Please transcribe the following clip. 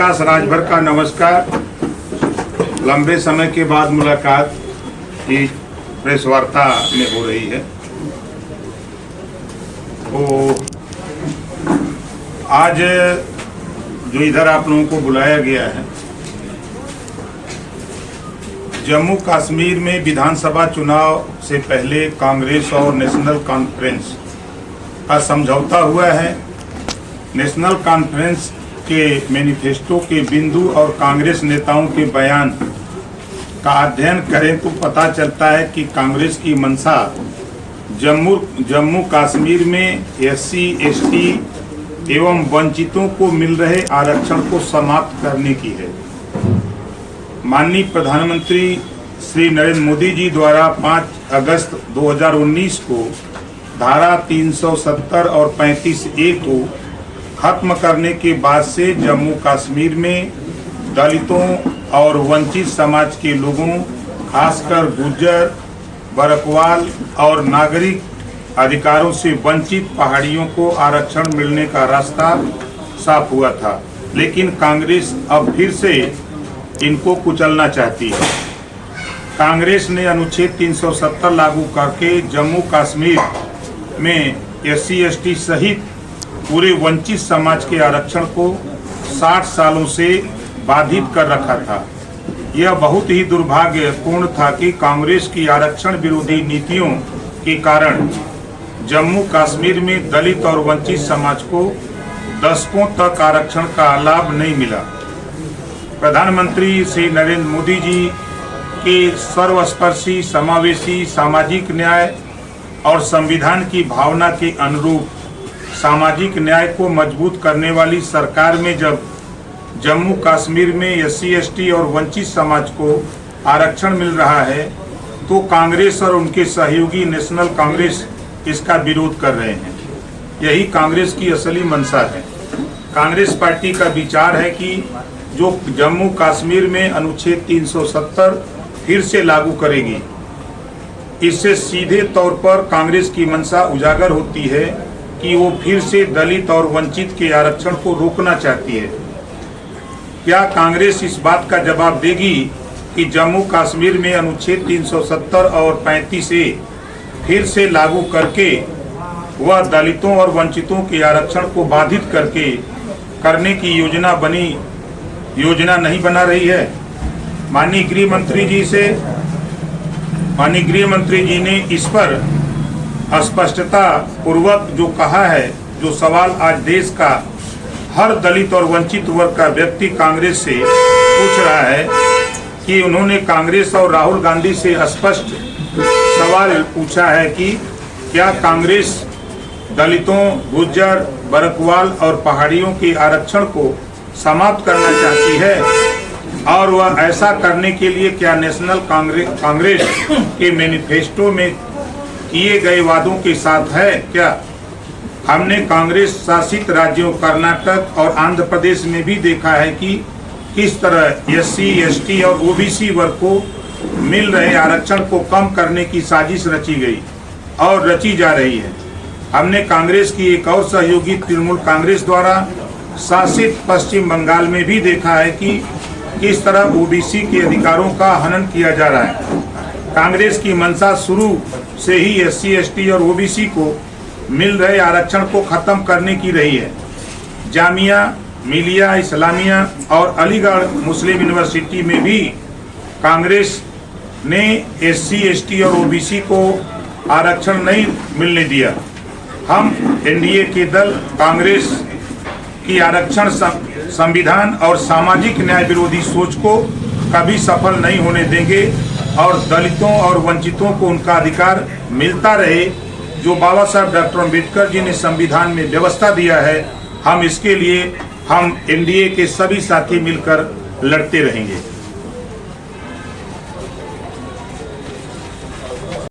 विकास राजभर का नमस्कार। लंबे समय के बाद मुलाकात की प्रेस वार्ता में हो रही है। तो आज जो इधर आप लोगों को बुलाया गया है, जम्मू कश्मीर में विधानसभा चुनाव से पहले कांग्रेस और नेशनल कॉन्फ्रेंस का समझौता हुआ है। नेशनल कॉन्फ्रेंस के मैनिफेस्टो के बिंदु और कांग्रेस नेताओं के बयान का अध्ययन करें तो पता चलता है कि कांग्रेस की मंशा जम्मू कश्मीर में एससी, एसटी एवं वंचितों को मिल रहे आरक्षण को समाप्त करने की है। माननीय प्रधानमंत्री श्री नरेंद्र मोदी जी द्वारा 5 अगस्त 2019 को धारा 370 और 35A को खत्म करने के बाद से जम्मू कश्मीर में दलितों और वंचित समाज के लोगों, खासकर गुर्जर, बरकवाल और नागरिक अधिकारों से वंचित पहाड़ियों को आरक्षण मिलने का रास्ता साफ हुआ था। लेकिन कांग्रेस अब फिर से इनको कुचलना चाहती है। कांग्रेस ने अनुच्छेद 370 लागू करके जम्मू कश्मीर में एससी, एसटी सहित पूरे वंचित समाज के आरक्षण को 60 सालों से बाधित कर रखा था। यह बहुत ही दुर्भाग्यपूर्ण था कि कांग्रेस की आरक्षण विरोधी नीतियों के कारण जम्मू कश्मीर में दलित और वंचित समाज को दशकों तक आरक्षण का लाभ नहीं मिला। प्रधानमंत्री श्री नरेंद्र मोदी जी के सर्वस्पर्शी, समावेशी, सामाजिक न्याय और संविधान की भावना के अनुरूप सामाजिक न्याय को मजबूत करने वाली सरकार में जब जम्मू कश्मीर में एससी, एसटी और वंचित समाज को आरक्षण मिल रहा है तो कांग्रेस और उनके सहयोगी नेशनल कांग्रेस इसका विरोध कर रहे हैं। यही कांग्रेस की असली मंशा है। कांग्रेस पार्टी का विचार है कि जो जम्मू कश्मीर में अनुच्छेद 370 फिर से लागू करेगी, इससे सीधे तौर पर कांग्रेस की मंशा उजागर होती है कि वो फिर से दलित और वंचित के आरक्षण को रोकना चाहती है। क्या कांग्रेस इस बात का जवाब देगी कि जम्मू कश्मीर में अनुच्छेद 370 और 35A फिर से लागू करके वह दलितों और वंचितों के आरक्षण को बाधित करने की योजना नहीं बना रही है? माननीय गृह मंत्री जी ने इस पर स्पष्टता पूर्वक जो कहा है, जो सवाल आज देश का हर दलित और वंचित वर्ग का व्यक्ति कांग्रेस से पूछ रहा है कि उन्होंने कांग्रेस और राहुल गांधी से स्पष्ट सवाल पूछा है कि क्या कांग्रेस दलितों, गुर्जर, बरकवाल और पहाड़ियों के आरक्षण को समाप्त करना चाहती है और वह ऐसा करने के लिए क्या नेशनल कांग्रेस के मैनिफेस्टो में किए गए वादों के साथ है क्या? हमने कांग्रेस शासित राज्यों कर्नाटक और आंध्र प्रदेश में भी देखा है कि किस तरह एससी, एसटी और ओबीसी वर्ग को मिल रहे आरक्षण को कम करने की साजिश रची गई और रची जा रही है। हमने कांग्रेस की एक और सहयोगी तृणमूल कांग्रेस द्वारा शासित पश्चिम बंगाल में भी देखा है कि किस तरह ओबीसी के अधिकारों का हनन किया जा रहा है। कांग्रेस की मंशा शुरू से ही एससी, एसटी और ओबीसी को मिल रहे आरक्षण को खत्म करने की रही है। जामिया मिलिया इस्लामिया और अलीगढ़ मुस्लिम यूनिवर्सिटी में भी कांग्रेस ने एससी, एसटी और ओबीसी को आरक्षण नहीं मिलने दिया। हम एनडीए के दल कांग्रेस की आरक्षण, संविधान और सामाजिक न्याय विरोधी सोच को कभी सफल नहीं होने देंगे और दलितों और वंचितों को उनका अधिकार मिलता रहे जो बाबा साहब डॉक्टर अम्बेडकर जी ने संविधान में व्यवस्था दिया है। हम इसके लिए एनडीए के सभी साथी मिलकर लड़ते रहेंगे।